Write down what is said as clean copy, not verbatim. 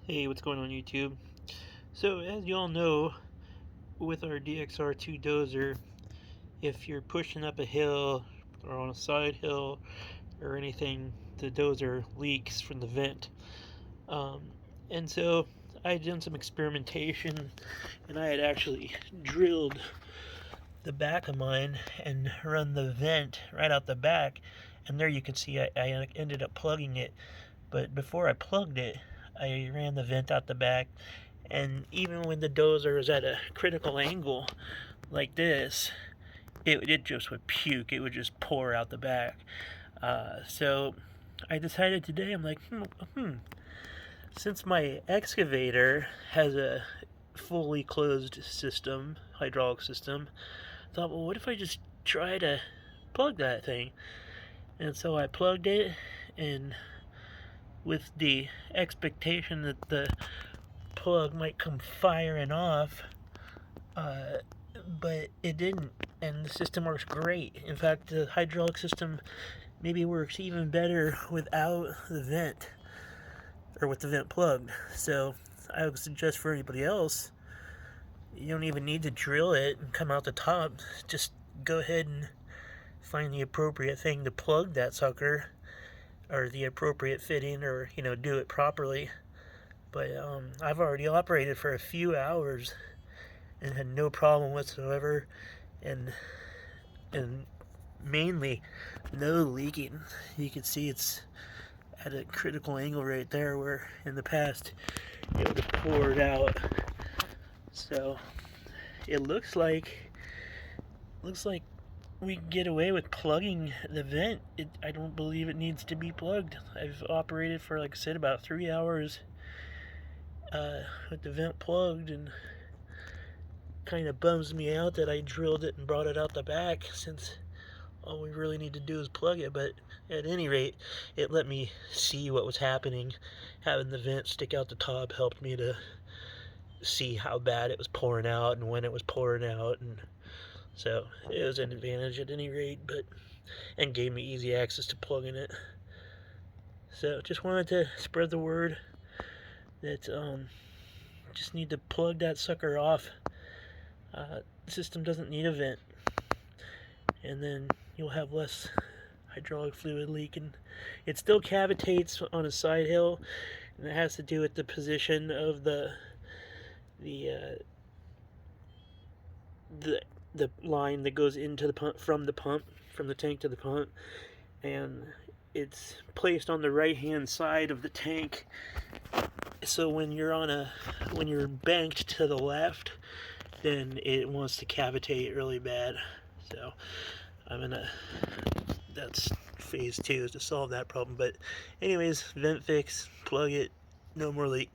Hey, what's going on YouTube? So, as you all know, with our DXR2 Dozer, if you're pushing up a hill or on a side hill or anything, the dozer leaks from the vent. Um, and so I had done some experimentation, and I had actually drilled the back of mine and run the vent right out the back. And there you can see I ended up plugging it. But before I plugged it, I ran the vent out the back, and even when the dozer was at a critical angle like this, it just would puke. It would just pour out the back. So I decided today, I'm like, since my excavator has a fully closed system, hydraulic system, I thought, well, what if I just try to plug that thing? And so I plugged it, and with the expectation that the plug might come firing off, but it didn't, and the system works great. In fact, the hydraulic system maybe works even better without the vent, or with the vent plugged. So I would suggest for anybody else, you don't even need to drill it and come out the top. Just go ahead and find the appropriate thing to plug that sucker, or the appropriate fitting, or do it properly. But I've already operated for a few hours and had no problem whatsoever, and mainly no leaking. You can see it's at a critical angle right there, where in the past it would have poured out. So it looks like we can get away with plugging the vent. I don't believe it needs to be plugged. I've operated for, like I said, about 3 hours with the vent plugged, and kind of bums me out that I drilled it and brought it out the back, since all we really need to do is plug it. But at any rate, it let me see what was happening. Having the vent stick out the top helped me to see how bad it was pouring out and when it was pouring out, and so it was an advantage at any rate, and gave me easy access to plugging it. So just wanted to spread the word that just need to plug that sucker off. The system doesn't need a vent, and then you'll have less hydraulic fluid leaking. It still cavitates on a side hill, and it has to do with the position of the line that goes into the pump, from the tank to the pump, and it's placed on the right hand side of the tank. So when you're banked to the left, then it wants to cavitate really bad. So that's phase 2, is to solve that problem. But anyways, vent fix, plug it, no more leak.